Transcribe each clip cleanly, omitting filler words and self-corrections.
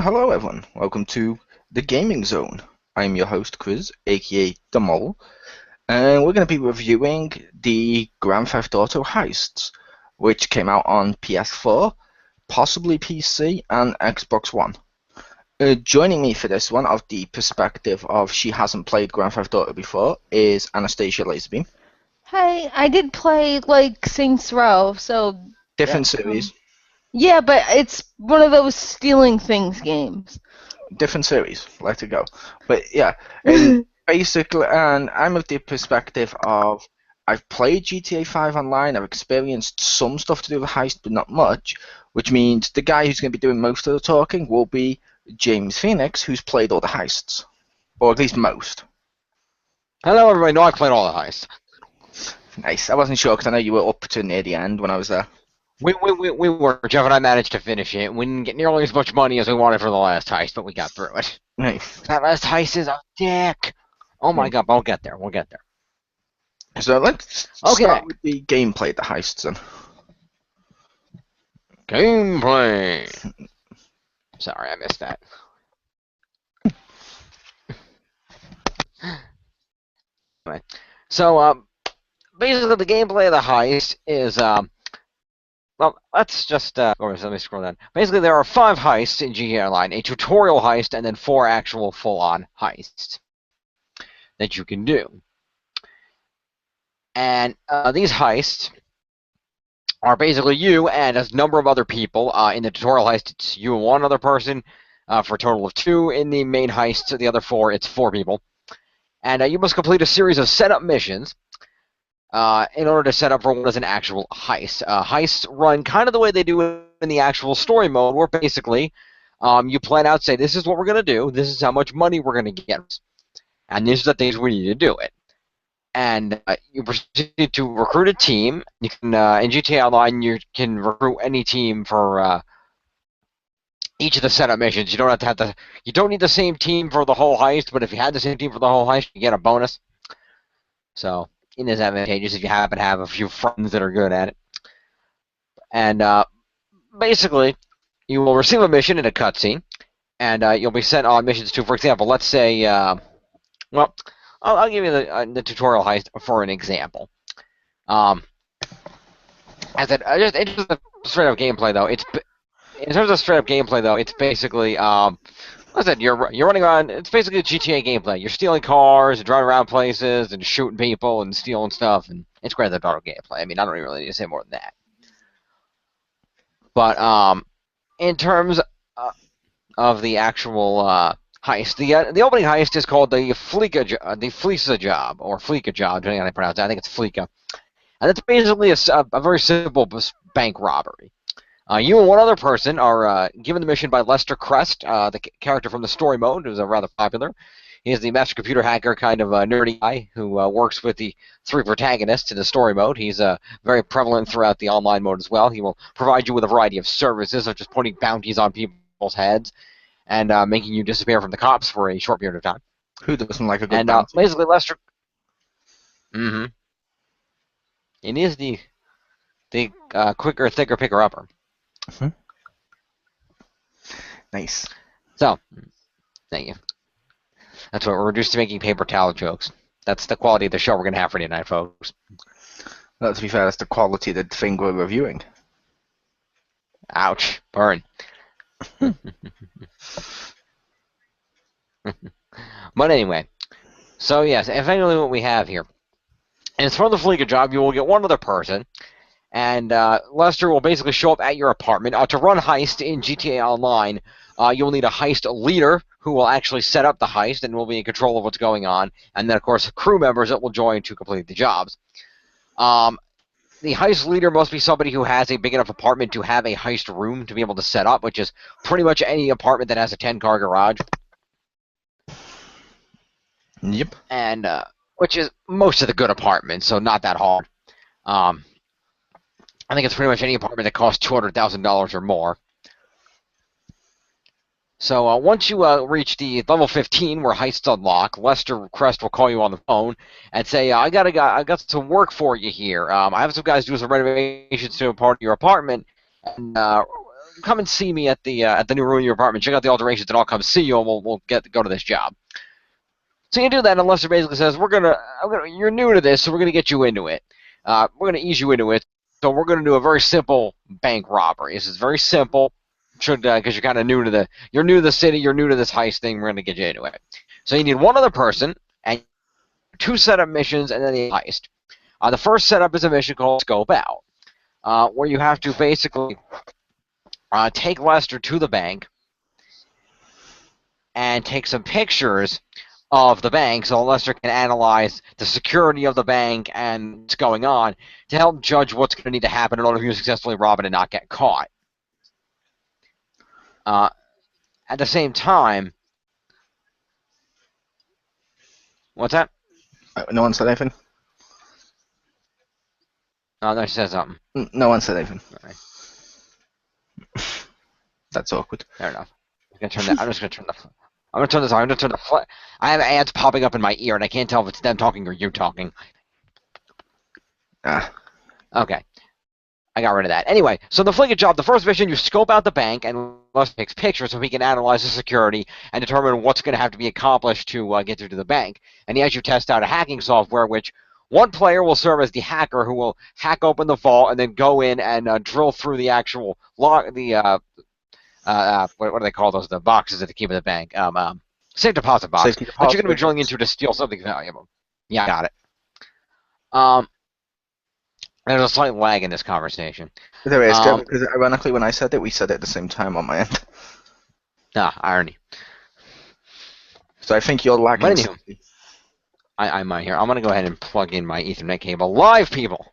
hello everyone, welcome to the Gaming Zone. I'm your host Chriz, aka The Mole, and we're going to be reviewing the Grand Theft Auto Heists, which came out on PS4, possibly PC, and Xbox One. Joining me for this one, of the perspective of she hasn't played Grand Theft Auto before, is Anastasia Laserbeam. Hey, I did play like Saints Row, so Different series. Yeah, but it's one of those stealing things games. Different series, let it go. But yeah, and basically, and I'm of the perspective of I've played GTA 5 online, I've experienced some stuff to do with heist, but not much, which means the guy who's going to be doing most of the talking will be James Phoenix, who's played all the heists, or at least most. Hello, everybody. No, I played all the heists. Nice. I wasn't sure because I know you were up to near the end when I was there. We were. Jeff and I managed to finish it. We didn't get nearly as much money as we wanted for the last heist, but we got through it. Nice. That last heist is a dick. Oh my god, but we'll get there. We'll get there. So let's start with the gameplay of the heists then. Gameplay. Sorry, I missed that. Anyway, so basically the gameplay of the heist is well, let's just let me scroll down. Basically, there are 5 heists in GTA Online: a tutorial heist, and then 4 actual full-on heists that you can do. And these heists are basically you and a number of other people. In the tutorial heist, it's you and one other person, for a total of 2. In the main heist, the other 4, it's 4 people. And you must complete a series of setup missions in order to set up for what is an actual heist. Heists run kind of the way they do in the actual story mode, where basically you plan out, say, this is what we're going to do, this is how much money we're going to get, and these are the things we need to do it. And you proceed to recruit a team. You can in GTA Online, you can recruit any team for each of the setup missions. You don't have to you don't need the same team for the whole heist, but if you had the same team for the whole heist, you get a bonus. So it is advantageous if you happen to have a few friends that are good at it. And basically, you will receive a mission in a cutscene, and you'll be sent on missions to, for example, let's say, well, I'll give you the tutorial heist for an example. As just in terms of straight up gameplay, though, it's basically I said you're running around. It's basically GTA gameplay. You're stealing cars and driving around places and shooting people and stealing stuff, and it's Grand Theft Auto gameplay. I mean, I don't really need to say more than that. But in terms of the actual heist, the opening heist is called the Fleeca job, or Fleeca job, depending on how they pronounce it. I think it's Fleeca, and it's basically a very simple bank robbery. You and one other person are given the mission by Lester Crest, the character from the story mode, who's rather popular. He is the master computer hacker kind of nerdy guy who works with the 3 protagonists in the story mode. He's very prevalent throughout the online mode as well. He will provide you with a variety of services, such as putting bounties on people's heads and making you disappear from the cops for a short period of time. Who doesn't like a good bounty? Basically, Lester... It is the quicker, thicker, picker-upper. Nice. So, thank you. That's what we're reduced to making paper towel jokes. That's the quality of the show we're going to have for tonight, folks. Well, to be fair, that's the quality of the thing we're reviewing. Ouch. Burn. But anyway, so yes, effectively what we have here is for the Fleeca job, you will get one other person, and Lester will basically show up at your apartment. To run heist in GTA Online, you'll need a heist leader who will actually set up the heist and will be in control of what's going on, and then, of course, crew members that will join to complete the jobs. The heist leader must be somebody who has a big enough apartment to have a heist room to be able to set up, which is pretty much any apartment that has a 10-car garage. Yep. And which is most of the good apartments, so not that hard. I think it's pretty much any apartment that costs $200,000 or more. So once you reach the level 15 where heists unlock, Lester Crest will call you on the phone and say, I got some work for you here. I have some guys doing some renovations to a part of your apartment, and come and see me at the new room in your apartment. Check out the alterations, and I'll come see you, and we'll go to this job. So you do that, and Lester basically says, you're new to this, so we're gonna get you into it. We're gonna ease you into it. So we're gonna do a very simple bank robbery. This is very simple, because you're kind of new to the city, you're new to this heist thing. We're gonna get you into it. So you need one other person, and 2 setup missions, and then the heist. The first setup is a mission called Scope Out, where you have to basically take Lester to the bank and take some pictures of the bank so Lester can analyze the security of the bank and what's going on to help judge what's going to need to happen in order for you to successfully rob it and not get caught. At the same time, what's that? No one said anything? Oh, no, she said something. No one said anything. All right. That's awkward. Fair enough. I'm just going to turn this on. I'm going to turn the I have ads popping up in my ear, and I can't tell if it's them talking or you talking. Okay. I got rid of that. Anyway, so the flicker job, the first mission, you scope out the bank, and Lester takes pictures so he can analyze the security and determine what's going to have to be accomplished to get through to the bank. And he has you test out a hacking software, which one player will serve as the hacker who will hack open the vault and then go in and drill through the actual what do they call those? The boxes at the key of the bank. Safe deposit box. That you're going to be drilling into to steal something valuable. Yeah, I got it. There's a slight lag in this conversation. There is, because ironically, when I said it, we said it at the same time on my end. Irony. So I think you're lagging. But anywho, I might here. I'm going to go ahead and plug in my Ethernet cable. Live, people!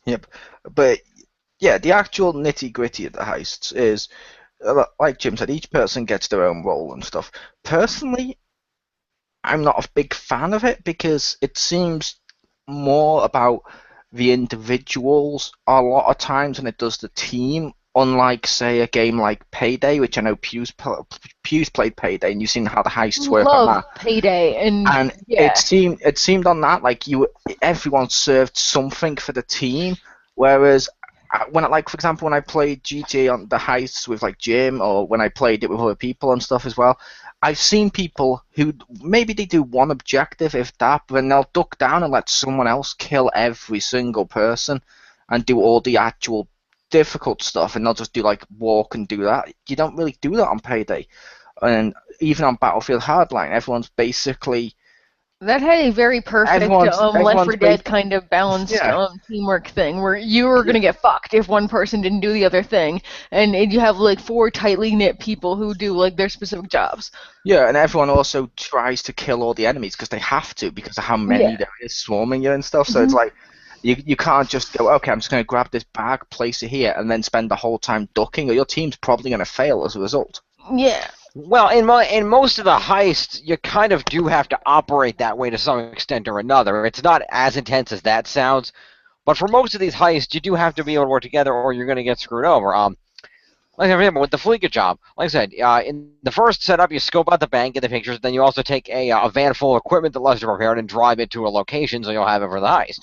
Yep. But, yeah, the actual nitty-gritty of the heists is, like Jim said, each person gets their own role and stuff. Personally, I'm not a big fan of it because it seems more about the individuals a lot of times than it does the team. Unlike, say, a game like Payday, which I know Pew's played Payday, and you've seen how the heists work on that. Payday, and yeah. it seemed on that like everyone served something for the team, whereas for example, when I played GTA on the heists with like Jim, or when I played it with other people and stuff as well, I've seen people who maybe they do one objective, if that, but then they'll duck down and let someone else kill every single person and do all the actual difficult stuff, and they'll just do like walk and do that. You don't really do that on Payday, and even on Battlefield Hardline, everyone's basically. That had a very perfect Left 4 Dead kind of balanced teamwork thing, where you were gonna get fucked if one person didn't do the other thing, and you have like 4 tightly knit people who do like their specific jobs. Yeah, and everyone also tries to kill all the enemies because they have to, because of how many there is swarming you and stuff. So it's like. You can't just go, okay, I'm just going to grab this bag, place it here, and then spend the whole time ducking, or your team's probably going to fail as a result. Yeah. Well, in most of the heists, you kind of do have to operate that way to some extent or another. It's not as intense as that sounds, but for most of these heists, you do have to be able to work together, or you're going to get screwed over. Like I remember with the Fleeca job, like I said, in the first setup, you scope out the bank, get the pictures, then you also take a van full of equipment that Lester prepared and drive it to a location so you'll have it for the heist.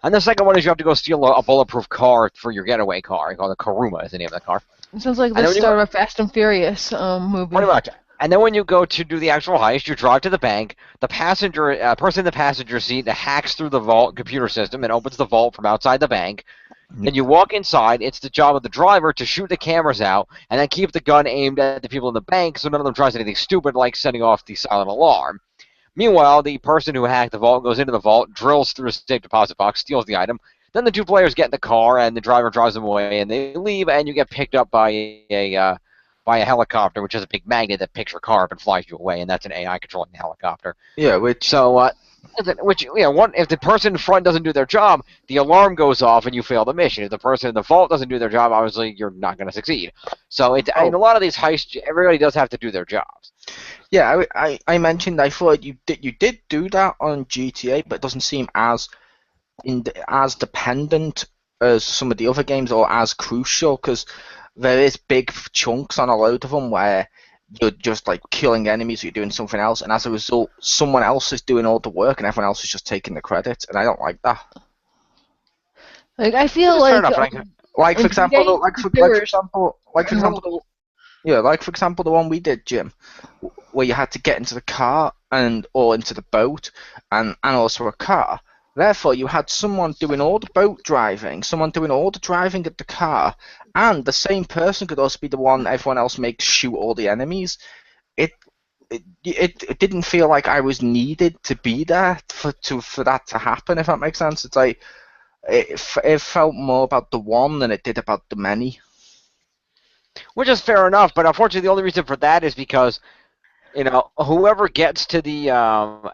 And the second one is you have to go steal a bulletproof car for your getaway car. Called the Karuma is the name of the car. It sounds like the start of a Fast and Furious movie. Pretty much. And then when you go to do the actual heist, you drive to the bank. The person in the passenger seat hacks through the vault computer system and opens the vault from outside the bank. Then you walk inside. It's the job of the driver to shoot the cameras out and then keep the gun aimed at the people in the bank so none of them tries anything stupid like setting off the silent alarm. Meanwhile, the person who hacked the vault goes into the vault, drills through a safe deposit box, steals the item. Then the 2 players get in the car, and the driver drives them away, and they leave, and you get picked up by a helicopter, which is a big magnet that picks your car up and flies you away, and that's an AI controlling the helicopter. Yeah, if the person in front doesn't do their job, the alarm goes off, and you fail the mission. If the person in the vault doesn't do their job, obviously you're not going to succeed. So in a lot of these heists, everybody does have to do their jobs. Yeah, I mentioned I thought you did do that on GTA, but it doesn't seem as dependent as some of the other games, or as crucial, because there is big chunks on a load of them where you're just like killing enemies, or you're doing something else, and as a result, someone else is doing all the work, and everyone else is just taking the credit, and I don't like that. Like I feel like Like for example, the one we did, Jim, where you had to get into the car or into the boat and also a car. Therefore, you had someone doing all the boat driving, someone doing all the driving at the car, and the same person could also be the one everyone else makes shoot all the enemies. It didn't feel like I was needed to be there for that to happen, if that makes sense. It's like it felt more about the one than it did about the many. Which is fair enough, but unfortunately the only reason for that is because, whoever gets to the,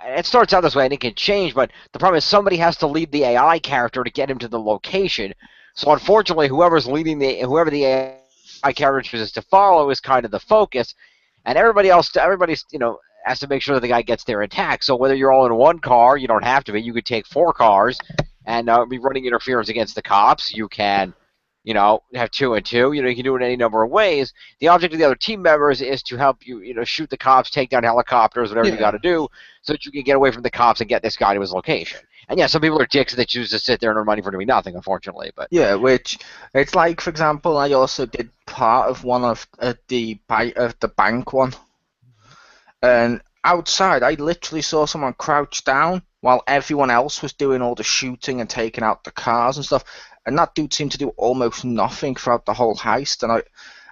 it starts out this way and it can change, but the problem is somebody has to lead the AI character to get him to the location. So unfortunately, whoever the AI character chooses to follow is kind of the focus, and everybody's, has to make sure that the guy gets there intact. So whether you're all in one car, you don't have to be. You could take 4 cars and be running interference against the cops. You can, have 2 and 2. You can do it any number of ways. The object of the other team members is to help you, shoot the cops, take down helicopters, whatever you got to do, so that you can get away from the cops and get this guy to his location. And yeah, some people are dicks that choose to sit there and earn money for doing nothing, unfortunately. But yeah, which it's like, for example, I also did part of one of the bank one, and outside I literally saw someone crouch down while everyone else was doing all the shooting and taking out the cars and stuff. And that dude seemed to do almost nothing throughout the whole heist, and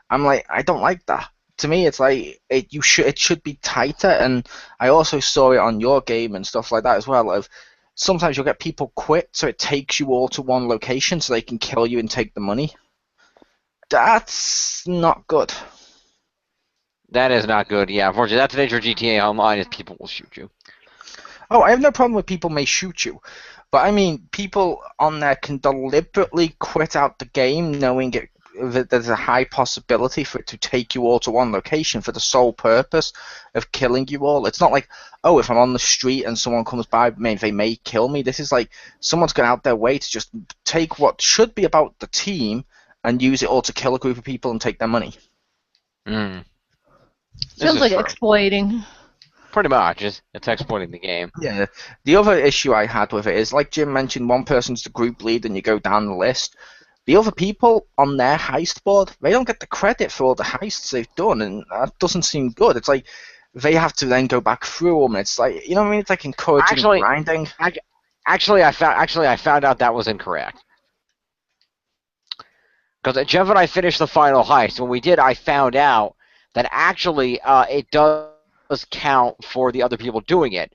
I'm like, I don't like that. To me, it's like it should be tighter. And I also saw it on your game and stuff like that as well. Of sometimes you'll get people quit, so it takes you all to one location so they can kill you and take the money. That's not good. That is not good. Yeah, unfortunately, that's the nature of GTA Online. Is people will shoot you. Oh, I have no problem with people may shoot you. But I mean, people on there can deliberately quit out the game knowing that there's a high possibility for it to take you all to one location for the sole purpose of killing you all. It's not like, oh, if I'm on the street and someone comes by, they may kill me. This is like someone's gone out their way to just take what should be about the team and use it all to kill a group of people and take their money. Sounds like exploiting. Pretty much, it's exploiting the game. Yeah. The other issue I had with it is, like Jim mentioned, one person's the group lead and you go down the list. The other people on their heist board, they don't get the credit for all the heists they've done, and that doesn't seem good. It's like they have to then go back through them. It's like, you know what I mean? It's like encouraging grinding. Actually, I found out that was incorrect. Because Jeff and I finished the final heist. When we did, I found out that actually it does count for the other people doing it.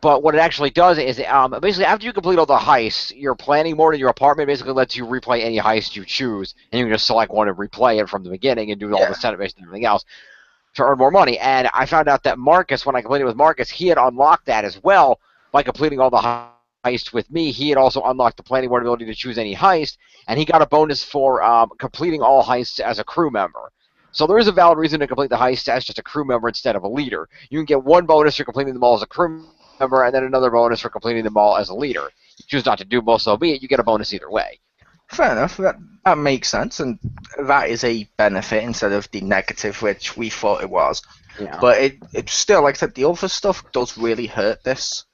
But what it actually does is basically after you complete all the heists, your planning mode in your apartment basically lets you replay any heist you choose, and you can just select one and replay it from the beginning and do all the setup and everything else to earn more money. And I found out that Marcus, when I completed with Marcus, he had unlocked that as well by completing all the heist with me. He had also unlocked the planning mode ability to choose any heist, and he got a bonus for completing all heists as a crew member. So there is a valid reason to complete the heist as just a crew member instead of a leader. You can get one bonus for completing them all as a crew member, and then another bonus for completing them all as a leader. You choose not to do both, so be it. You get a bonus either way. Fair enough. That makes sense, and that is a benefit instead of the negative, which we thought it was. Yeah. But it still, like I said, the other stuff does really hurt this.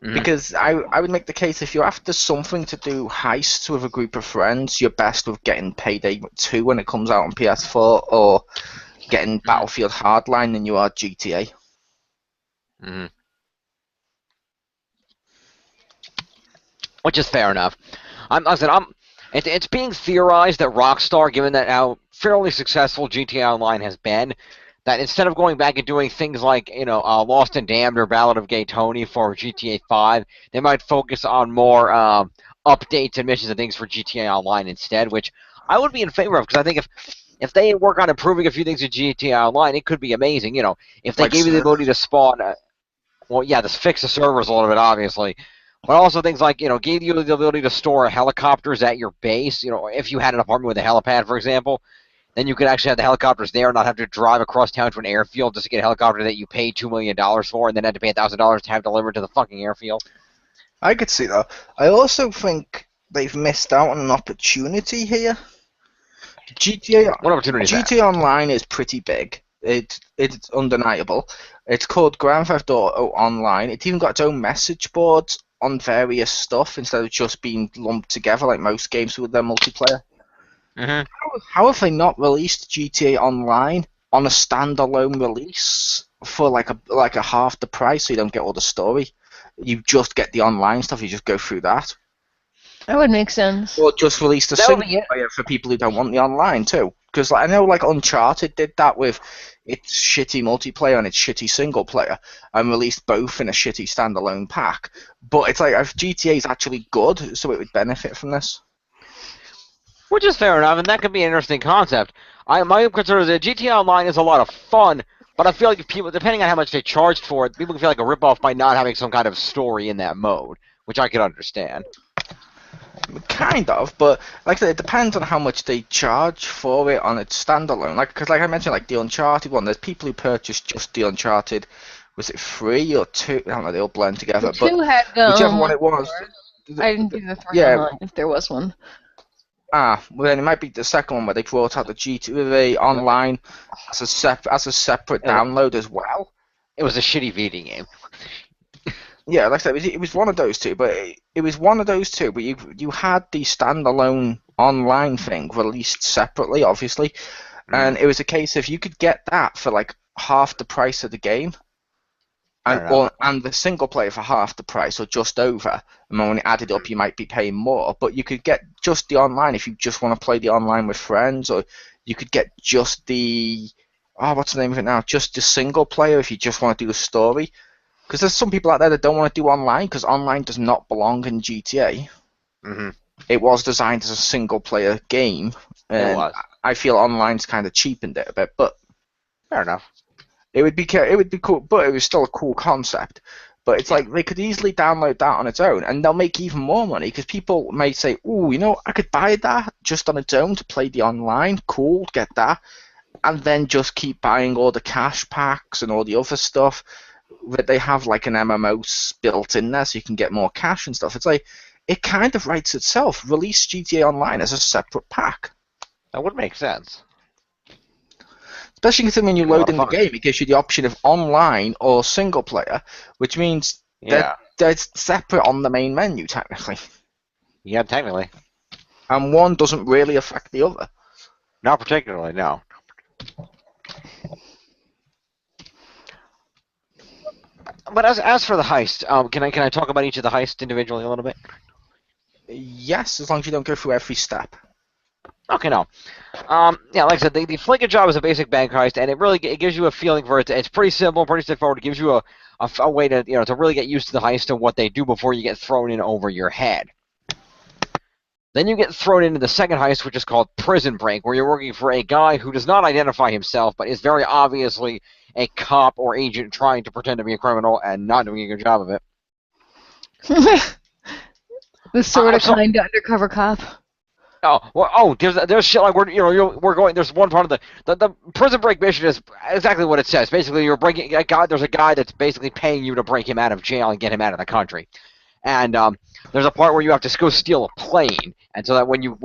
Mm-hmm. Because I would make the case, if you're after something to do heists with a group of friends, you're best with getting Payday 2 when it comes out on PS4, or getting Battlefield Hardline than you are GTA. Mm-hmm. Which is fair enough. It's being theorized that Rockstar, given that how fairly successful GTA Online has been, that instead of going back and doing things like, Lost and Damned or Ballad of Gay Tony for GTA 5, they might focus on more updates and missions and things for GTA Online instead, which I would be in favor of, because I think if they work on improving a few things in GTA Online, it could be amazing. If they gave you the ability to spawn, fix the servers a little bit, obviously, but also things like, gave you the ability to store helicopters at your base. If you had an apartment with a helipad, for example, then you could actually have the helicopters there and not have to drive across town to an airfield just to get a helicopter that you paid $2 million for and then had to pay $1,000 to have delivered to the fucking airfield. I could see that. I also think they've missed out on an opportunity here. What opportunity is GTA Online is pretty big. It's undeniable. It's called Grand Theft Auto Online. It's even got its own message boards on various stuff instead of just being lumped together like most games with their multiplayer. Mm-hmm. How have they not released GTA Online on a standalone release for like a half the price, so you don't get all the story? You just get the online stuff. You just go through that. That would make sense. Or just release the single player for people who don't want the online too. Because I know like Uncharted did that with its shitty multiplayer and its shitty single player, and released both in a shitty standalone pack. But it's like if GTA is actually good, so it would benefit from this. Which is fair enough, and that could be an interesting concept. My concern is that GTA Online is a lot of fun, but I feel like people, depending on how much they charged for it, people can feel like a ripoff by not having some kind of story in that mode, which I could understand. Kind of, but like I said, it depends on how much they charge for it on its standalone. Because like I mentioned, like the Uncharted one, there's people who purchase just the Uncharted. Was it 3 or 2? I don't know. They all blend together. The 2 had whichever one it was. I didn't do the 3 online, if there was one. Well then it might be the second one where they brought out the GTA Online as a separate download as well. It was a shitty VD game. Yeah, like I said, it was one of those two, but it was one of those two. But you had the standalone online thing released separately, obviously, and it was a case of you could get that for like half the price of the game, and the single player for half the price or just over. And when it added up, you might be paying more, but you could get just the online if you just want to play the online with friends, or you could get just the what's the name of it now? Just the single player if you just want to do the story. Because there's some people out there that don't want to do online, because online does not belong in GTA. Mm-hmm. It was designed as a single-player game, and it was. I feel online's kind of cheapened it a bit, but fair enough. It would be cool, but it was still a cool concept. But it's like they could easily download that on its own, and they'll make even more money, because people may say, "Ooh, I could buy that just on its own to play the online. Cool, get that," and then just keep buying all the cash packs and all the other stuff. That they have like an MMO built in there so you can get more cash and stuff. It's like, it kind of writes itself. Release GTA Online as a separate pack. That would make sense. Especially when you load in the game, it gives you the option of online or single player, which means they're separate on the main menu, technically. Yeah, technically. And one doesn't really affect the other. Not particularly, no. But as for the heist, can I talk about each of the heists individually a little bit? Yes, as long as you don't go through every step. Okay, no. Yeah, like I said, the Flanker job is a basic bank heist, and it gives you a feeling for it. It's pretty simple, pretty straightforward. It gives you a way to to really get used to the heist and what they do before you get thrown in over your head. Then you get thrown into the second heist, which is called Prison Break, where you're working for a guy who does not identify himself, but is very obviously a cop or agent trying to pretend to be a criminal and not doing a good job of it. The sort of kind of undercover cop. There's shit like we're going. There's one part of the Prison Break mission is exactly what it says. Basically, you're breaking a guy. There's a guy that's basically paying you to break him out of jail and get him out of the country. And there's a part where you have to go steal a plane, and so that when you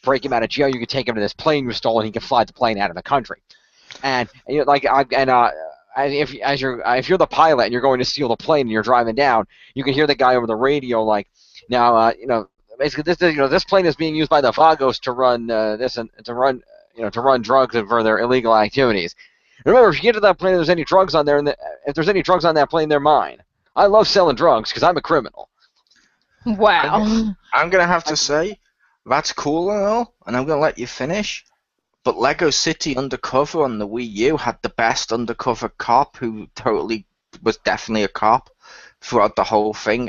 break him out of jail, you can take him to this plane you stole, and he can fly the plane out of the country. And if you're the pilot and you're going to steal the plane and you're driving down, you can hear the guy over the radio like, now basically this plane is being used by the Vagos to run to run drugs and for their illegal activities. Remember, if you get to that plane, and there's any drugs on there, and if there's any drugs on that plane, they're mine. I love selling drugs because I'm a criminal. Wow. I'm going to have to say, that's cool and all, and I'm going to let you finish, but Lego City Undercover on the Wii U had the best undercover cop who totally was definitely a cop throughout the whole thing.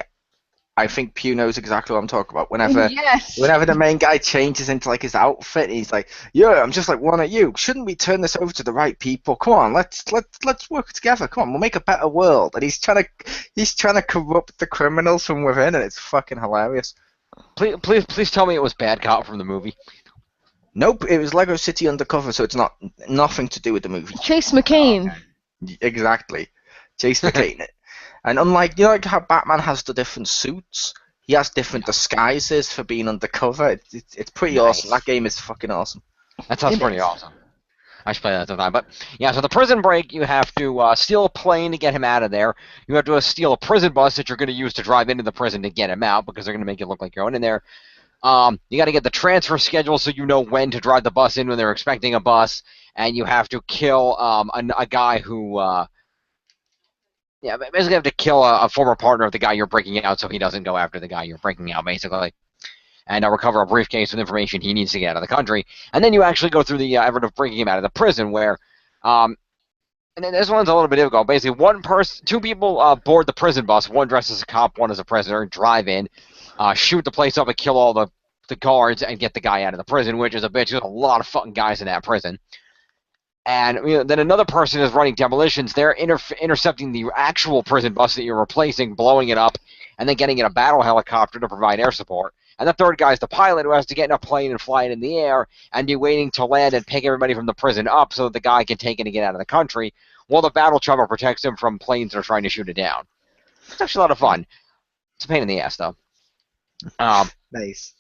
I think Pew knows exactly what I'm talking about. Whenever the main guy changes into like his outfit, he's like, "Yeah, I'm just like one of you. Shouldn't we turn this over to the right people? Come on, let's work together. Come on, we'll make a better world." And he's trying to corrupt the criminals from within, and it's fucking hilarious. Please tell me it was Bad Cop from the movie. Nope, it was Lego City Undercover, so it's nothing to do with the movie. Chase McCain. Exactly, Chase McCain. And unlike, like how Batman has the different suits, he has different disguises for being undercover. It's pretty awesome. That game is fucking awesome. That sounds pretty awesome. I should play that sometime. But yeah, so the prison break, you have to steal a plane to get him out of there. You have to steal a prison bus that you're going to use to drive into the prison to get him out because they're going to make it look like you're going in there. You got to get the transfer schedule so you know when to drive the bus in when they're expecting a bus, and you have to kill a guy who. Basically have to kill a former partner of the guy you're breaking out so he doesn't go after the guy you're breaking out, basically. And recover a briefcase with information he needs to get out of the country. And then you actually go through the effort of bringing him out of the prison where, and then this one's a little bit difficult. Basically, two people board the prison bus, one dressed as a cop, one as a prisoner, drive in, shoot the place up and kill all the guards and get the guy out of the prison, which is a bitch. There's a lot of fucking guys in that prison. And then another person is running demolitions. They're intercepting the actual prison bus that you're replacing, blowing it up, and then getting in a battle helicopter to provide air support. And the third guy is the pilot who has to get in a plane and fly it in the air and be waiting to land and pick everybody from the prison up so that the guy can take it and get out of the country while the battle chopper protects him from planes that are trying to shoot it down. It's actually a lot of fun. It's a pain in the ass, though. Nice.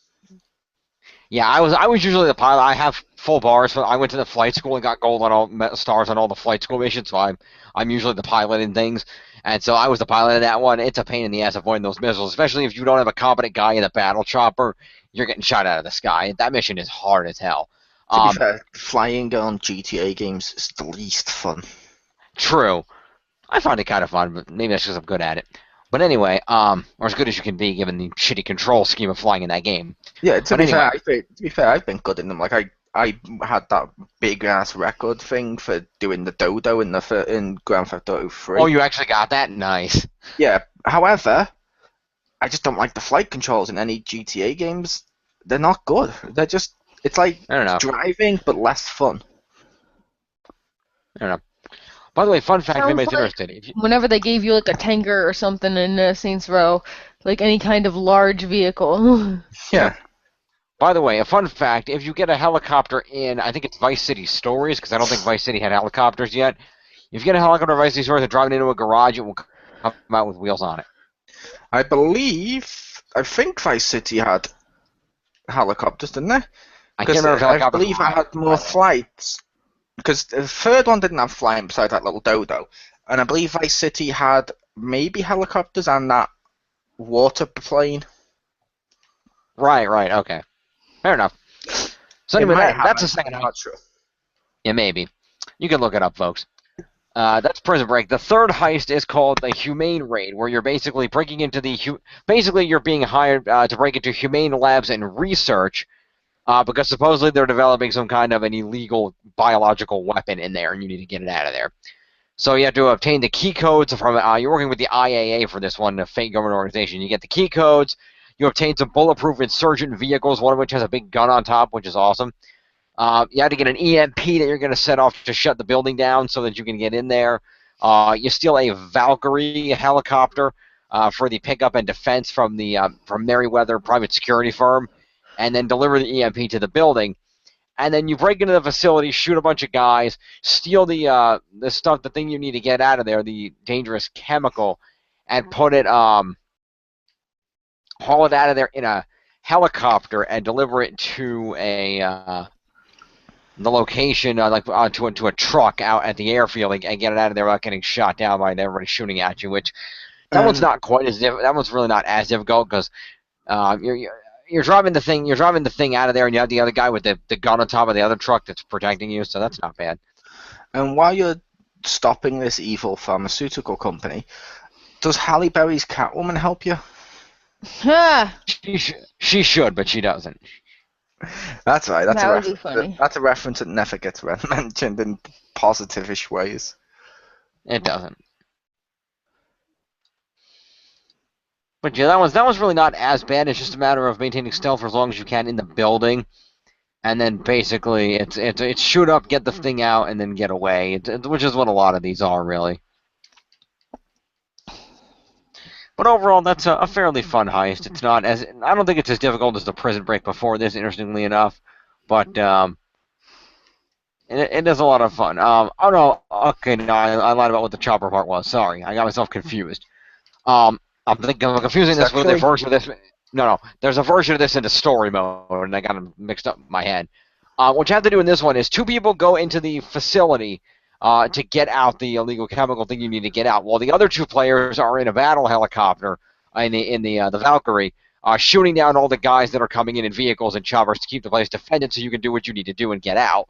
Yeah, I was usually the pilot. I have full bars. I went to the flight school and got gold on all stars on all the flight school missions, so I'm usually the pilot in things. And so I was the pilot in that one. It's a pain in the ass avoiding those missiles, especially if you don't have a competent guy in the battle chopper. You're getting shot out of the sky. That mission is hard as hell. To be fair, flying on GTA games is the least fun. True. I find it kind of fun, but maybe that's because I'm good at it. But anyway, or as good as you can be given the shitty control scheme of flying in that game. Yeah, to be fair, I've been good in them. Like I had that big ass record thing for doing the dodo in Grand Theft Auto 3. Oh, you actually got that? Nice. Yeah. However, I just don't like the flight controls in any GTA games. They're not good. It's like driving but less fun. I don't know. By the way, fun fact, if anybody's interested. Whenever they gave you like a tanker or something in Saints Row, like any kind of large vehicle. Yeah. By the way, a fun fact, if you get a helicopter in, I think it's Vice City Stories, because I don't think Vice City had helicopters yet. If you get a helicopter in Vice City Stories and drive it into a garage, it will come out with wheels on it. I think Vice City had helicopters, didn't they? I can't remember if helicopters. I believe I had more flights. Because the third one didn't have flying beside that little dodo. And I believe Vice City had maybe helicopters and that water plane. Right, okay. Fair enough. So anyway, that's the second heist. I'm not sure. Yeah, maybe. You can look it up, folks. That's Prison Break. The third heist is called the Humane Raid, where you're basically breaking into basically you're being hired to break into humane labs and research, because supposedly they're developing some kind of an illegal biological weapon in there, and you need to get it out of there. So you have to obtain the key codes from. You're working with the IAA for this one, a fake government organization. You get the key codes. You obtain some bulletproof insurgent vehicles, one of which has a big gun on top, which is awesome. You have to get an EMP that you're going to set off to shut the building down so that you can get in there. You steal a Valkyrie helicopter for the pickup and defense from Merryweather private security firm, and then deliver the EMP to the building. And then you break into the facility, shoot a bunch of guys, steal the stuff, the thing you need to get out of there, the dangerous chemical, and put it, haul it out of there in a helicopter and deliver it to the location, to a truck out at the airfield and get it out of there without getting shot down by everybody shooting at you. Which that one's not quite as that one's really not as difficult because you're driving the thing out of there, and you have the other guy with the gun on top of the other truck that's protecting you, so that's not bad. And while you're stopping this evil pharmaceutical company, does Halle Berry's Catwoman help you? She should, but she doesn't. That's right. That would be funny. That's a reference that never gets mentioned in positive-ish ways. It doesn't. But yeah, that was really not as bad. It's just a matter of maintaining stealth for as long as you can in the building, and then basically it's shoot up, get the thing out, and then get away. Which is what a lot of these are, really. But overall, that's a fairly fun heist. It's not as I don't think it's as difficult as the Prison Break before this, interestingly enough. But it is a lot of fun. Oh no, okay, no, I lied about what the chopper part was. Sorry, I got myself confused. I'm confusing this with a version of this. No, there's a version of this into story mode, and I got them mixed up in my head. What you have to do in this one is 2 people go into the facility to get out the illegal chemical thing you need to get out, while the other 2 players are in a battle helicopter in the Valkyrie, shooting down all the guys that are coming in vehicles and choppers to keep the place defended, so you can do what you need to do and get out.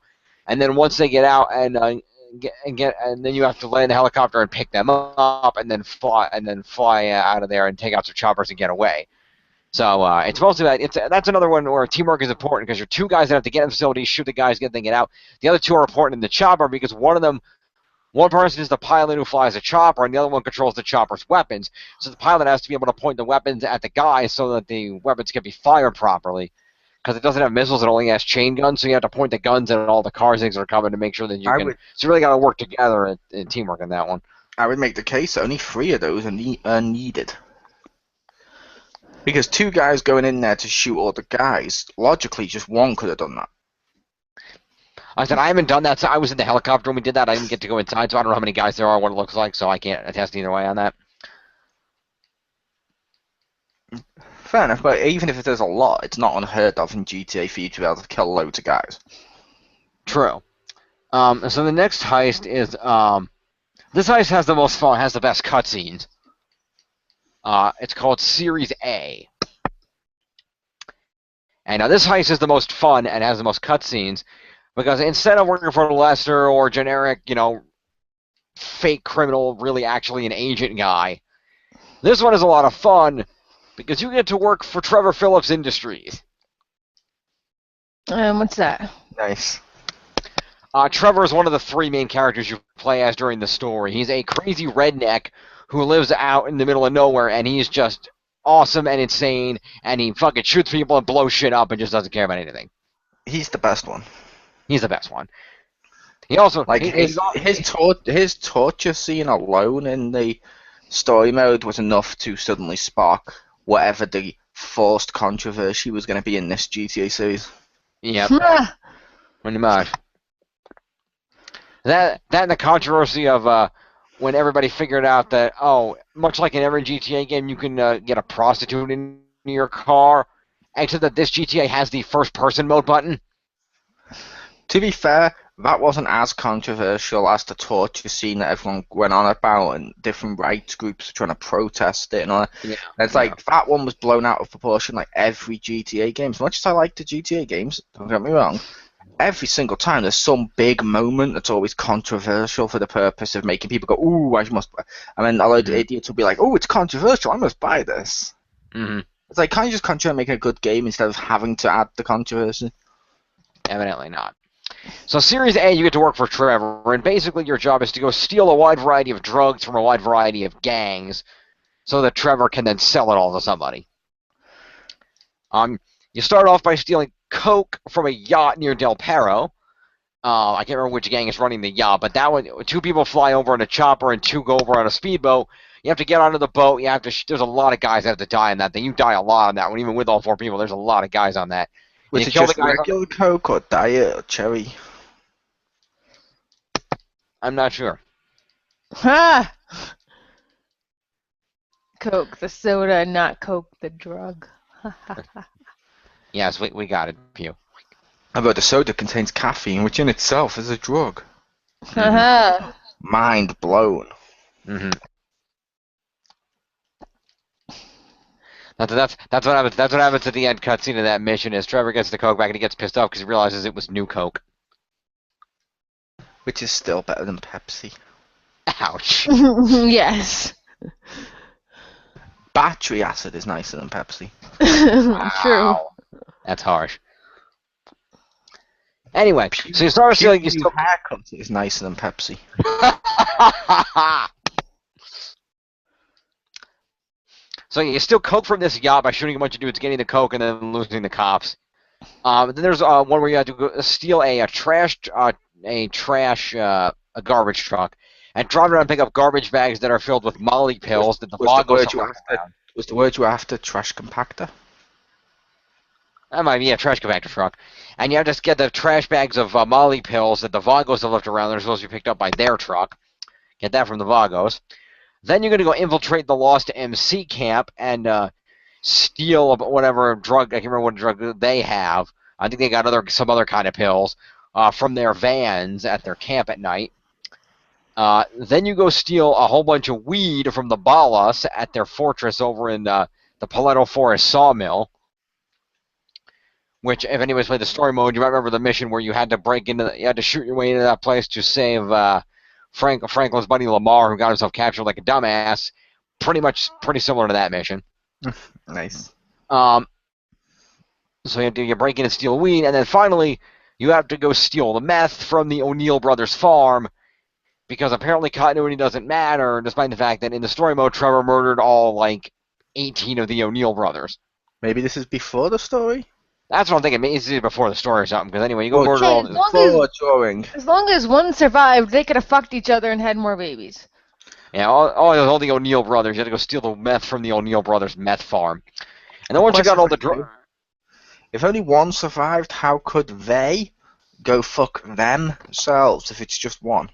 And then once they get out and then you have to land the helicopter and pick them up and then fly out of there and take out some choppers and get away. So it's mostly that's another one where teamwork is important, because you're 2 guys that have to get in the facility, shoot the guys, get out. The other 2 are important in the chopper because one person is the pilot who flies a chopper, and the other one controls the chopper's weapons. So the pilot has to be able to point the weapons at the guys so that the weapons can be fired properly. Because it doesn't have missiles, it only has chain guns, so you have to point the guns at all the cars things that are coming to make sure that you can. So you really got to work together in teamwork on that one. I would make the case that only 3 of those are needed. Because 2 guys going in there to shoot all the guys, logically, just 1 could have done that. I said I haven't done that. So I was in the helicopter when we did that. I didn't get to go inside, so I don't know how many guys there are, what it looks like, so I can't attest either way on that. Fair enough, but even if there's a lot, it's not unheard of in GTA for you to be able to kill loads of guys. True. So the next heist is this heist has the most fun, has the best cutscenes. It's called Series A. And now this heist is the most fun and has the most cutscenes, because instead of working for Lester or generic, fake criminal, really actually an agent guy, this one is a lot of fun because you get to work for Trevor Phillips Industries. What's that? Nice. Trevor is one of the 3 main characters you play as during the story. He's a crazy redneck who lives out in the middle of nowhere, and he's just awesome and insane, and he fucking shoots people and blows shit up and just doesn't care about anything. He's the best one. He's the best one. He also his torture scene alone in the story mode was enough to suddenly spark whatever the forced controversy was going to be in this GTA series. Yep. Pretty much. That and the controversy of when everybody figured out that, much like in every GTA game, you can get a prostitute in your car, except that this GTA has the first-person mode button. To be fair, that wasn't as controversial as the torture scene that everyone went on about, and different rights groups were trying to protest it and all that. Yeah, and it's like, that one was blown out of proportion like every GTA game. As much as I like the GTA games, don't get me wrong, every single time there's some big moment that's always controversial for the purpose of making people go, ooh, I must buy. And then a lot of idiots will be like, oh, it's controversial, I must buy this. Mm-hmm. It's like, can't you just concentrate on making a good game instead of having to add the controversy? Evidently not. So Series A, you get to work for Trevor, and basically your job is to go steal a wide variety of drugs from a wide variety of gangs so that Trevor can then sell it all to somebody. You start off by stealing coke from a yacht near Del Perro. I can't remember which gang is running the yacht, but that one, 2 people fly over in a chopper and 2 go over on a speedboat. You have to get onto the boat. You have to. There's a lot of guys that have to die on that thing. You die a lot on that one, even with all 4 people. There's a lot of guys on that. Was it just regular Coke or Diet or Cherry? I'm not sure. Ha! Coke the soda, not Coke the drug. Yes, we got it, Pew. How about the soda contains caffeine, which in itself is a drug? Haha. Mind blown. Mm-hmm. That's what happens. That's what happens at the end cutscene of that mission. Is Trevor gets the Coke back and he gets pissed off because he realizes it was new Coke, which is still better than Pepsi. Ouch. Yes. Battery acid is nicer than Pepsi. True. That's harsh. Anyway, so you start feeling you still haircut is nicer than Pepsi. So you steal coke from this yacht by shooting a bunch of dudes, getting the coke, and then losing the cops. Then there's one where you have to go steal a garbage truck and drive around and pick up garbage bags that are filled with Molly pills that the Vagos was the word you were after trash compactor? That might be a trash compactor truck. And you have to get the trash bags of Molly pills that the Vagos have left around. They're supposed to be picked up by their truck. Get that from the Vagos. Then you're going to go infiltrate the Lost MC camp and steal whatever drug, I can't remember what drug they have, I think they got some other kind of pills from their vans at their camp at night. Then you go steal a whole bunch of weed from the Balas at their fortress over in the Paleto Forest sawmill. Which, if anybody's played the story mode, you might remember the mission where you had to you had to shoot your way into that place to save Franklin's buddy Lamar, who got himself captured like a dumbass. Pretty similar to that mission. Nice. So you break in and steal weed, and then finally you have to go steal the meth from the O'Neill brothers' farm, because apparently continuity doesn't matter, despite the fact that in the story mode, Trevor murdered all 18 of the O'Neill brothers. Maybe this is before the story. That's what I'm thinking. Maybe it's before the story or something. Because anyway, you go murder all. As long as one survived, they could have fucked each other and had more babies. Yeah, all the O'Neill brothers. You had to go steal the meth from the O'Neill brothers' meth farm. And then once you got all the drugs. If only one survived, how could they go fuck themselves if it's just one?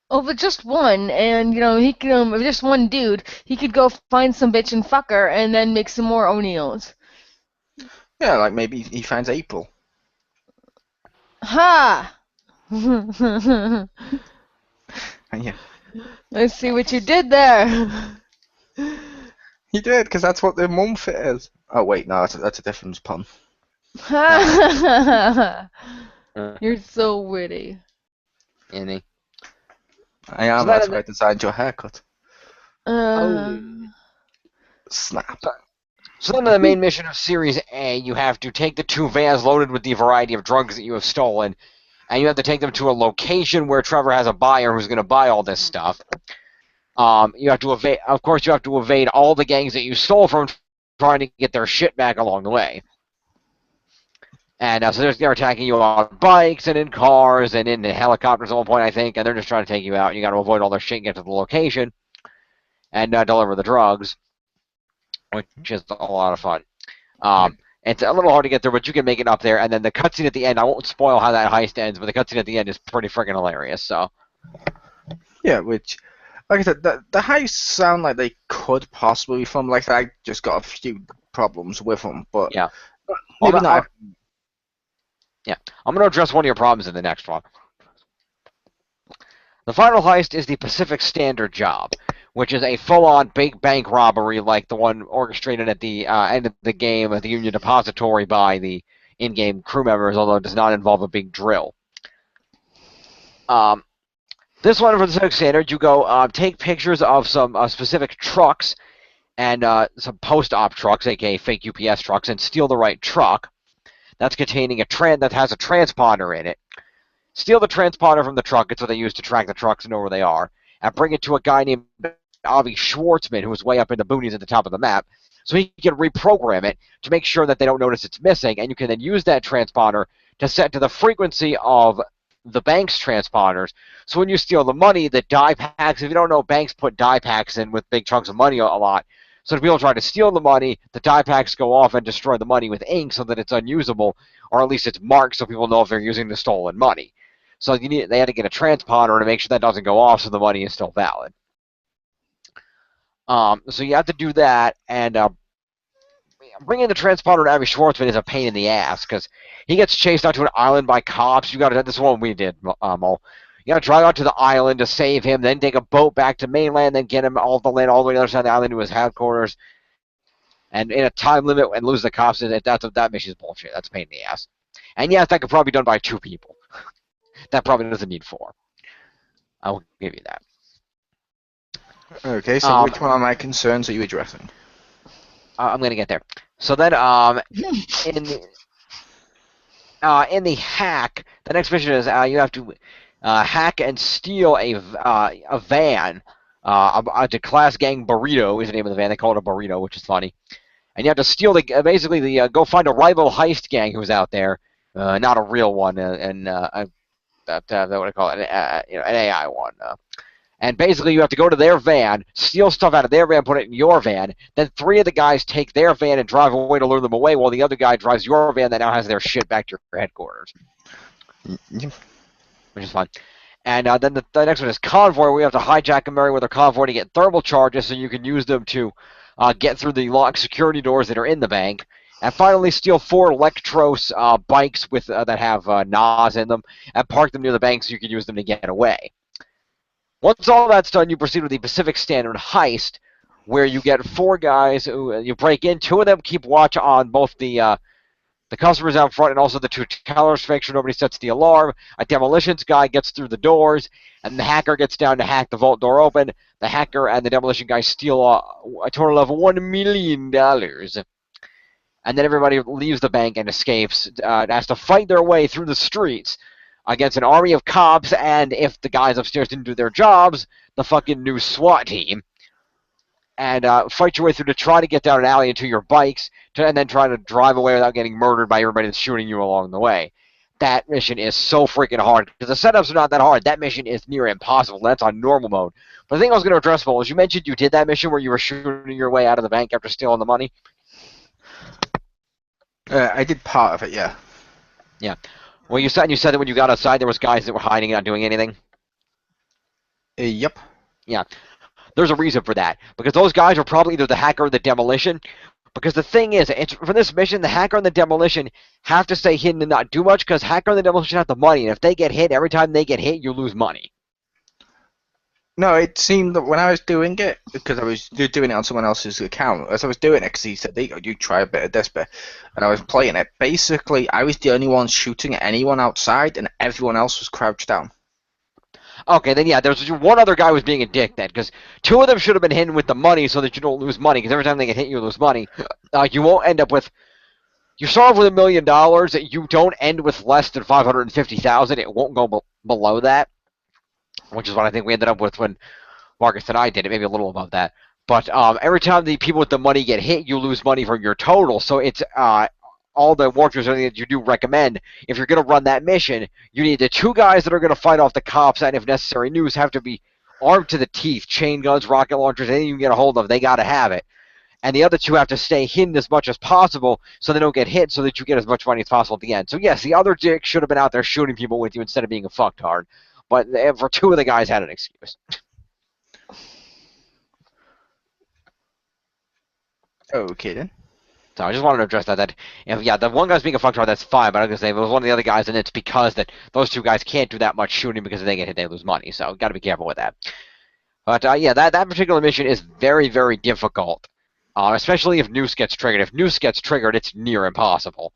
Oh, but just one, and he could just one dude. He could go find some bitch and fuck her, and then make some more O'Neills. Yeah, maybe he finds April. Ha! Yeah. Let's see what you did there. He did, because that's what the mum fit is. Oh wait, no, that's a different pun. You're so witty. Annie. I am. That's why I designed your haircut. Snap. So then, in the main mission of Series A, you have to take the 2 vans loaded with the variety of drugs that you have stolen, and you have to take them to a location where Trevor has a buyer who's going to buy all this stuff. You have to evade. Of course, you have to evade all the gangs that you stole from, trying to get their shit back along the way. And so they're attacking you on bikes and in cars and in helicopters at one point, I think, and they're just trying to take you out. You got to avoid all their shit and get to the location and deliver the drugs, which is a lot of fun. It's a little hard to get there, but you can make it up there. And then the cutscene at the end, I won't spoil how that heist ends, but the cutscene at the end is pretty freaking hilarious. So, yeah, which, like I said, the heists sound like they could possibly be fun. Like I just got a few problems with them, but yeah, maybe not. Yeah, I'm going to address one of your problems in the next one. The final heist is the Pacific Standard job, which is a full-on big bank robbery like the one orchestrated at the end of the game at the Union Depository by the in-game crew members, although it does not involve a big drill. This one for the Pacific Standard, you go take pictures of some specific trucks and some post-op trucks, aka fake UPS trucks, and steal the right truck. That's containing that has a transponder in it. Steal the transponder from the truck. It's what they use to track the trucks and know where they are. And bring it to a guy named Avi Schwartzman, who is way up in the boonies at the top of the map. So he can reprogram it to make sure that they don't notice it's missing. And you can then use that transponder to set to the frequency of the bank's transponders. So when you steal the money, the die packs, if you don't know, banks put die packs in with big chunks of money a lot. So if people try to steal the money, the die packs go off and destroy the money with ink so that it's unusable, or at least it's marked so people know if they're using the stolen money. So they had to get a transponder to make sure that doesn't go off so the money is still valid. So you have to do that, and bringing the transponder to Avi Schwartzman is a pain in the ass, because he gets chased out to an island by cops. This is what we did, Mo. You got to drive out to the island to save him, then take a boat back to mainland, then get him all the way to the other side of the island to his headquarters, and in a time limit and lose the cops. That mission's bullshit. That's a pain in the ass. And yes, that could probably be done by 2 people. That probably doesn't need 4. I will give you that. Okay, so which one of my concerns are you addressing? I'm going to get there. So then, in the hack, the next mission is you have to hack and steal a van. The Class Gang Burrito is the name of the van. They call it a burrito, which is funny. And you have to steal go find a rival heist gang who's out there, not a real one, and what I call it, an AI one. And basically, you have to go to their van, steal stuff out of their van, put it in your van. Then 3 of the guys take their van and drive away to lure them away, while the other guy drives your van that now has their shit back to your headquarters. Which is fun. And then the next one is Convoy, where you have to hijack a Merryweather convoy to get thermal charges so you can use them to get through the locked security doors that are in the bank. And finally, steal 4 Electros bikes with that have NOS in them, and park them near the bank so you can use them to get away. Once all that's done, you proceed with the Pacific Standard heist, where you get 4 guys who you break in. 2 of them keep watch on both the customers out front and also the 2 tellers to make sure nobody sets the alarm. A demolitions guy gets through the doors, and the hacker gets down to hack the vault door open. The hacker and the demolition guy steal a total of $1 million. And then everybody leaves the bank and escapes, has to fight their way through the streets against an army of cops, and if the guys upstairs didn't do their jobs, the fucking new SWAT team. And fight your way through to try to get down an alley into your bikes, and then try to drive away without getting murdered by everybody that's shooting you along the way. That mission is so freaking hard, because the setups are not that hard. That mission is near impossible. That's on normal mode. But the thing I was going to address, Paul, is you mentioned you did that mission where you were shooting your way out of the bank after stealing the money. I did part of it, yeah. Yeah. Well, you said that when you got outside, there was guys that were hiding and not doing anything? Yep. Yeah. There's a reason for that. Because those guys are probably either the hacker or the demolition. Because the thing is, for this mission, the hacker and the demolition have to stay hidden and not do much, because hacker and the demolition have the money, and if they get hit, every time they get hit, you lose money. No, it seemed that when I was doing it, because I was doing it on someone else's account, as I was doing it, because he said, you try a bit of this bit, and I was playing it, basically, I was the only one shooting at anyone outside, and everyone else was crouched down. Okay, then yeah, there's one other guy who was being a dick then, because 2 of them should have been hidden with the money so that you don't lose money, because every time they get hit, you lose money. You won't end up with... You start off with $1 million, you don't end with less than $550,000, it won't go below that. Which is what I think we ended up with when Marcus and I did it, maybe a little above that. But every time the people with the money get hit, you lose money from your total. So it's all the walkthroughs that you do recommend. If you're going to run that mission, you need the 2 guys that are going to fight off the cops, and if necessary, news have to be armed to the teeth. Chain guns, rocket launchers, anything you can get a hold of, they got to have it. And the other 2 have to stay hidden as much as possible so they don't get hit, so that you get as much money as possible at the end. So yes, the other dick should have been out there shooting people with you instead of being a fucktard. But for 2 of the guys had an excuse. Okay, then. So I just wanted to address that. If the one guy's being a fucktard, that's fine. But I was going to say, if it was one of the other guys, and it's because that those 2 guys can't do that much shooting because if they get hit, they lose money. So got to be careful with that. But yeah, that particular mission is very, very difficult. Especially if Noose gets triggered. If Noose gets triggered, it's near impossible.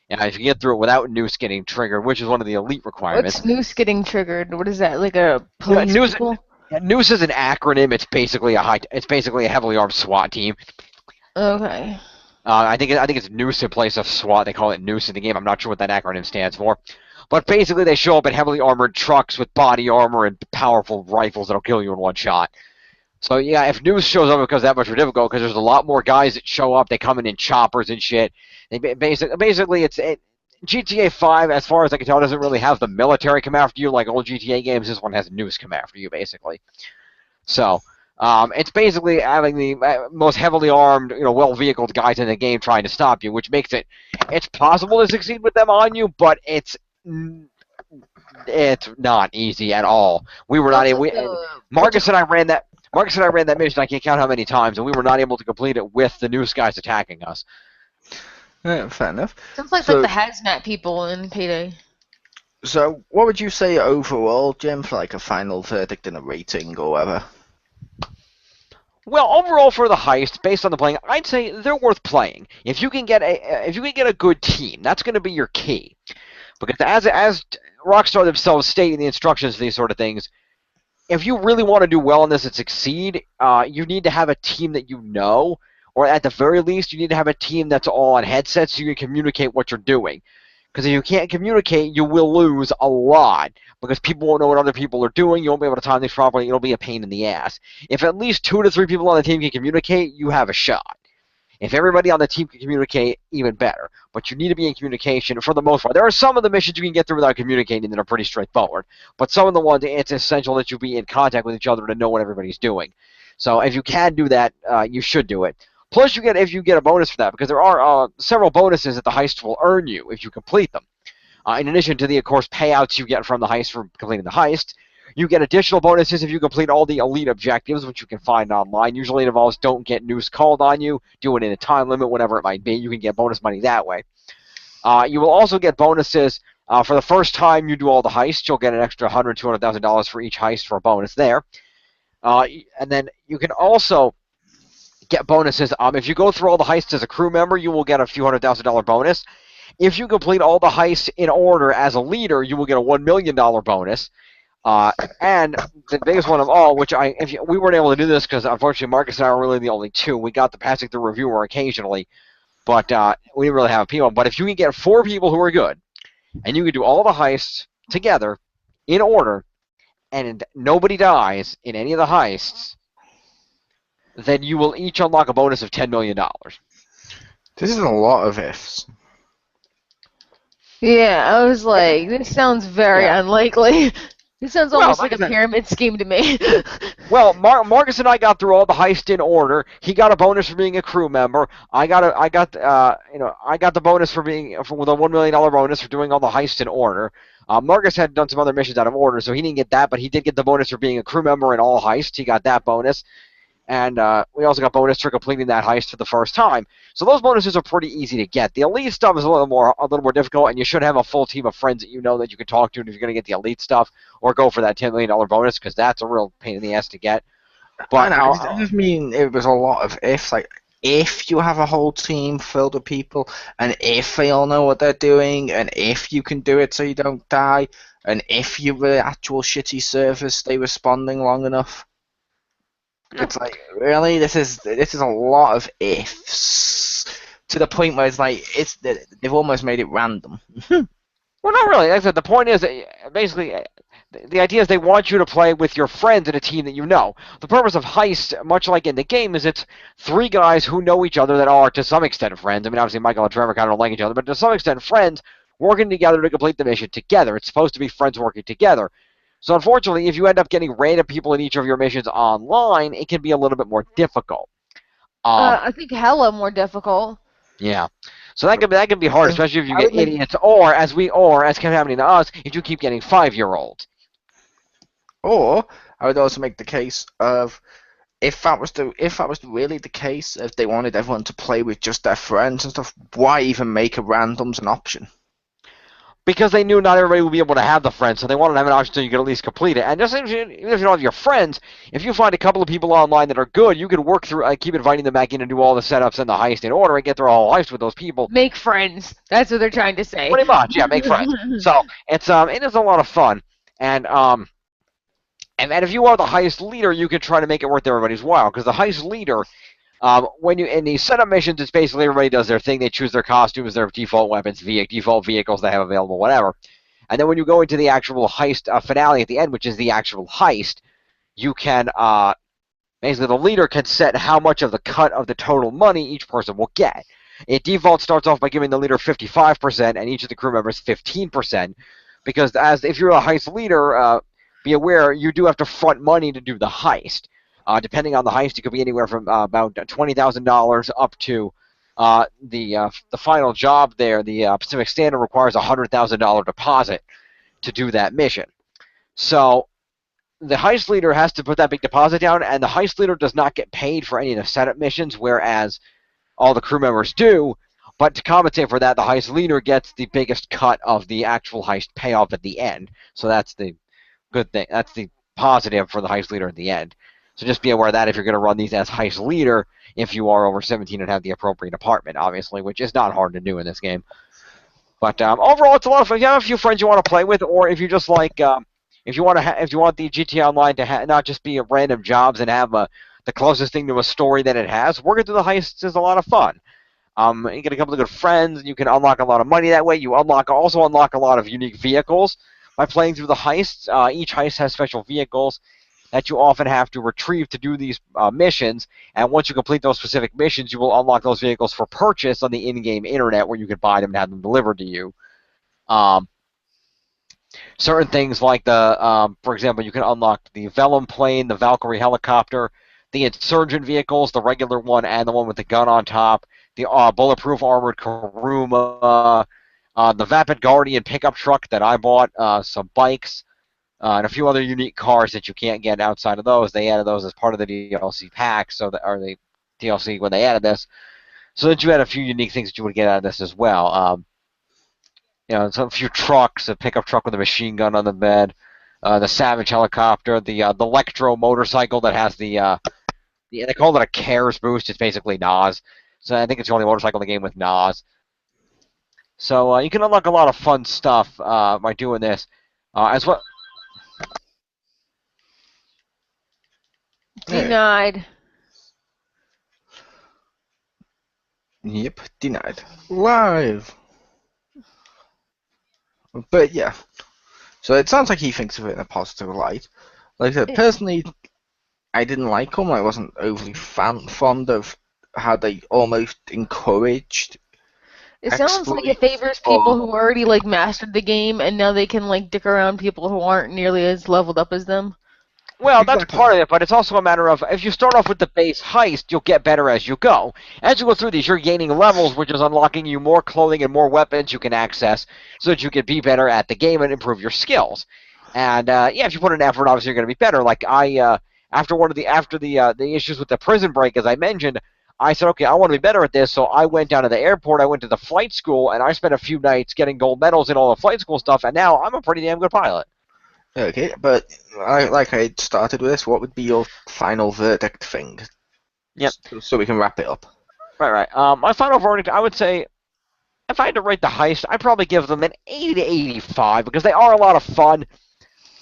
And if you get through it without Noose getting triggered, which is one of the elite requirements. What's Noose getting triggered? What is that? Like a police people? Noose is an acronym. It's basically a heavily armed SWAT team. Okay. I think it's Noose in place of SWAT. They call it Noose in the game. I'm not sure what that acronym stands for. But basically, they show up in heavily armored trucks with body armor and powerful rifles that'll kill you in one shot. So yeah, if Noose shows up, it becomes that much more difficult because there's a lot more guys that show up. They come in choppers and shit. Basically, it's GTA 5, as far as I can tell, doesn't really have the military come after you like old GTA games. This one has Noose come after you, basically. So it's basically having the most heavily armed, well-vehicled guys in the game trying to stop you, which makes it's possible to succeed with them on you, but it's not easy at all. We were not able. Marcus and I ran that mission. I can't count how many times, and we were not able to complete it with the Noose guys attacking us. Yeah, fair enough. Sounds like the hazmat people in Payday. So, what would you say overall, Jim, for like a final verdict and a rating or whatever? Well, overall for the heist, based on the playing, I'd say they're worth playing. If you can get a good team, that's going to be your key. Because as Rockstar themselves state in the instructions for these sort of things, if you really want to do well in this and succeed, you need to have a team that you know. Or at the very least, you need to have a team that's all on headsets so you can communicate what you're doing. Because if you can't communicate, you will lose a lot. Because people won't know what other people are doing, you won't be able to time things properly, it'll be a pain in the ass. If at least 2 to 3 people on the team can communicate, you have a shot. If everybody on the team can communicate, even better. But you need to be in communication for the most part. There are some of the missions you can get through without communicating that are pretty straightforward. But some of the ones, it's essential that you be in contact with each other to know what everybody's doing. So if you can do that, you should do it. Plus, if you get a bonus for that, because there are several bonuses that the heist will earn you if you complete them. In addition to the, of course, payouts you get from the heist for completing the heist, You get additional bonuses if you complete all the elite objectives, which you can find online. Usually it involves don't get news called on you, do it in a time limit, whatever it might be. You can get bonus money that way. You will also get bonuses for the first time you do all the heists. You'll get an extra $100,000, $200,000 for each heist for a bonus there. And then you can also get bonuses. If you go through all the heists as a crew member, you will get a few $100,000 bonus. If you complete all the heists in order as a leader, you will get a $1 million bonus. And the biggest one of all, which we weren't able to do this because unfortunately Marcus and I were really the only two. We got the passing through reviewer occasionally, but we didn't really have people. But if you can get 4 people who are good, and you can do all the heists together in order, and nobody dies in any of the heists, then you will each unlock a bonus of $10 million. This is a lot of ifs. Yeah, I was like, this sounds very unlikely. This sounds almost like a pyramid scheme to me. Well, Marcus and I got through all the heists in order. He got a bonus for being a crew member. I got the bonus for the $1 million bonus for doing all the heists in order. Marcus had done some other missions out of order, so he didn't get that, but he did get the bonus for being a crew member in all heists. He got that bonus. And we also got bonus for completing that heist for the first time. So those bonuses are pretty easy to get. The elite stuff is a little more difficult, and you should have a full team of friends that you know that you can talk to if you're going to get the elite stuff, or go for that $10 million bonus, because that's a real pain in the ass to get. But I just mean it was a lot of ifs. Like, if you have a whole team filled with people, and if they all know what they're doing, and if you can do it so you don't die, and if you're the actual shitty service stay responding long enough. It's like, really, this is a lot of ifs, to the point where it's like they've almost made it random. Well, not really. Like I said, the point is basically the idea is they want you to play with your friends in a team that you know. The purpose of heist, much like in the game, is it's 3 guys who know each other that are to some extent friends. I mean, obviously Michael and Trevor kind of don't like each other, but to some extent friends working together to complete the mission together. It's supposed to be friends working together. So unfortunately, if you end up getting random people in each of your missions online, it can be a little bit more difficult. I think hella more difficult. Yeah. So that can be hard, especially if you get idiots, or as kept happening to us, if you keep getting 5-year-olds. Or I would also make the case of if that was really the case, if they wanted everyone to play with just their friends and stuff, why even make a randoms an option? Because they knew not everybody would be able to have the friends, so they wanted to have an option so you could at least complete it. And just even if you don't have your friends, if you find a couple of people online that are good, you can work through, keep inviting them back in and do all the setups and the heist in order and get through a whole heist with those people. Make friends. That's what they're trying to say. Pretty much, yeah, make friends. So it is a lot of fun, and if you are the heist leader, you can try to make it worth everybody's while, because the heist leader. When you in these setup missions, it's basically everybody does their thing. They choose their costumes, their default weapons, default vehicles they have available, whatever. And then when you go into the actual heist finale at the end, which is the actual heist, you can basically the leader can set how much of the cut of the total money each person will get. It default starts off by giving the leader 55% and each of the crew members 15%, because if you're a heist leader, be aware you do have to front money to do the heist. Depending on the heist, it could be anywhere from about $20,000 up to the final job there. The Pacific Standard requires a $100,000 deposit to do that mission. So the heist leader has to put that big deposit down, and the heist leader does not get paid for any of the setup missions, whereas all the crew members do. But to compensate for that, the heist leader gets the biggest cut of the actual heist payoff at the end. So that's the good thing. That's the positive for the heist leader at the end. So just be aware of that if you're going to run these as heist leader, if you are over 17 and have the appropriate apartment, obviously, which is not hard to do in this game. But overall, it's a lot of fun. If you have a few friends you want to play with, or if you just like, if you want the GTA Online to not just be random jobs and have the closest thing to a story that it has, working through the heists is a lot of fun. You get a couple of good friends, and you can unlock a lot of money that way. You also unlock a lot of unique vehicles by playing through the heists. Each heist has special vehicles that you often have to retrieve to do these missions, and once you complete those specific missions, you will unlock those vehicles for purchase on the in-game internet, where you can buy them and have them delivered to you. Certain things like for example, you can unlock the Vellum plane, the Valkyrie helicopter, the Insurgent vehicles, the regular one and the one with the gun on top, the bulletproof armored Kuruma, the Vapid Guardian pickup truck that I bought, some bikes, and a few other unique cars that you can't get outside of those. They added those as part of the DLC pack, or the DLC when they added this, so that you had a few unique things that you would get out of this as well. So a few trucks, a pickup truck with a machine gun on the bed, the Savage helicopter, the Electro motorcycle that has they call it a Cares boost. It's basically NOS. So I think it's the only motorcycle in the game with NOS. So you can unlock a lot of fun stuff by doing this, as well. Denied. Yep, denied. Live. But yeah, so it sounds like he thinks of it in a positive light. Like I said, personally, I didn't like them. I wasn't overly fond of how they almost encouraged. It sounds like it favors people who already like mastered the game, and now they can like dick around people who aren't nearly as leveled up as them. Well, that's part of it, but it's also a matter of if you start off with the base heist, you'll get better as you go. As you go through these, you're gaining levels, which is unlocking you more clothing and more weapons you can access, so that you can be better at the game and improve your skills. And if you put an effort, obviously you're going to be better. Like after the issues with the prison break, as I mentioned, I said, okay, I want to be better at this, so I went down to the airport, I went to the flight school, and I spent a few nights getting gold medals in all the flight school stuff, and now I'm a pretty damn good pilot. Okay, but I started with this, what would be your final verdict thing? Yep. So we can wrap it up. Right. My final verdict, I would say, if I had to rate the heist, I'd probably give them an 80 to 85, because they are a lot of fun,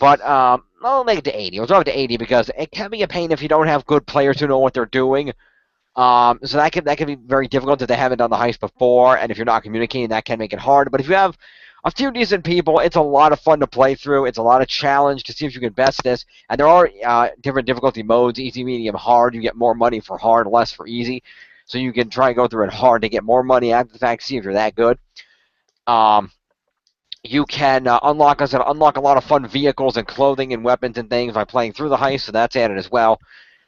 but I'll make it to 80. I'll drop it to 80 because it can be a pain if you don't have good players who know what they're doing. So that can be very difficult if they haven't done the heist before, and if you're not communicating, that can make it hard. But if you have a few decent people, it's a lot of fun to play through. It's a lot of challenge to see if you can best this. And there are different difficulty modes: easy, medium, hard. You get more money for hard, less for easy. So you can try and go through it hard to get more money after the fact. See if you're that good. You can unlock a lot of fun vehicles and clothing and weapons and things by playing through the heist. So that's added as well.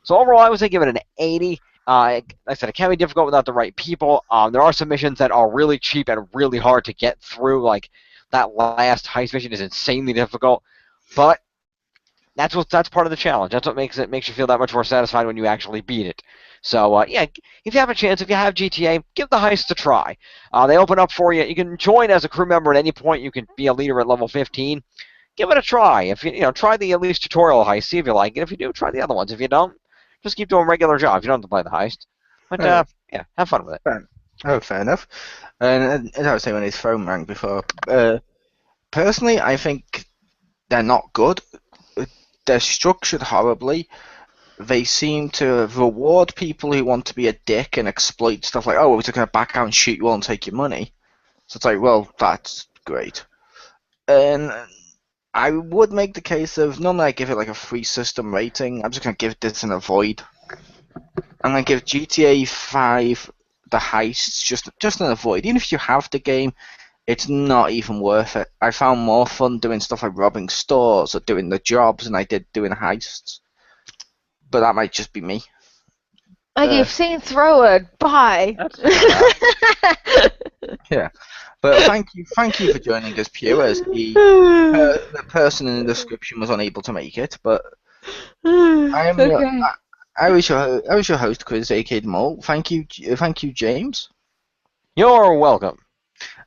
So overall, I would say give it an 80. Like I said, it can be difficult without the right people. There are some missions that are really cheap and really hard to get through. Like that last heist mission is insanely difficult, but that's part of the challenge. That's what makes you feel that much more satisfied when you actually beat it. So if you have a chance, if you have GTA, give the heist a try. They open up for you. You can join as a crew member at any point. You can be a leader at level 15. Give it a try. If you try the at least tutorial heist, see if you like it. If you do, try the other ones. If you don't, just keep doing regular jobs. You don't have to play the heist. But, have fun with it. Fair enough. And as I was saying when his phone rang before, personally, I think they're not good. They're structured horribly. They seem to reward people who want to be a dick and exploit stuff like, oh, we're just going to back out and shoot you all and take your money. So it's like, well, that's great. And I would make the case of, normally I give it like a free system rating. I'm just going to give this an avoid. I'm going to give GTA 5 the heists just an avoid. Even if you have the game, it's not even worth it. I found more fun doing stuff like robbing stores or doing the jobs than I did doing heists. But that might just be me. I gave Saints Row a bye. Yeah. But thank you for joining us, Pew, as the person in the description was unable to make it. But I was your host, Chriz, aka the Mole. Thank you, James. You're welcome.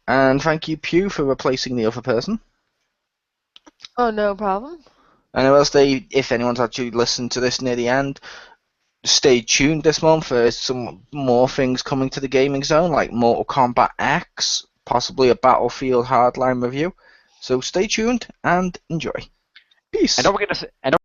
And thank you, Pew, for replacing the other person. Oh, no problem. And I will say, if anyone's actually listened to this near the end, stay tuned this month. There's some more things coming to the gaming zone, like Mortal Kombat X, possibly a Battlefield Hardline review. So stay tuned and enjoy. Peace. And don't forget to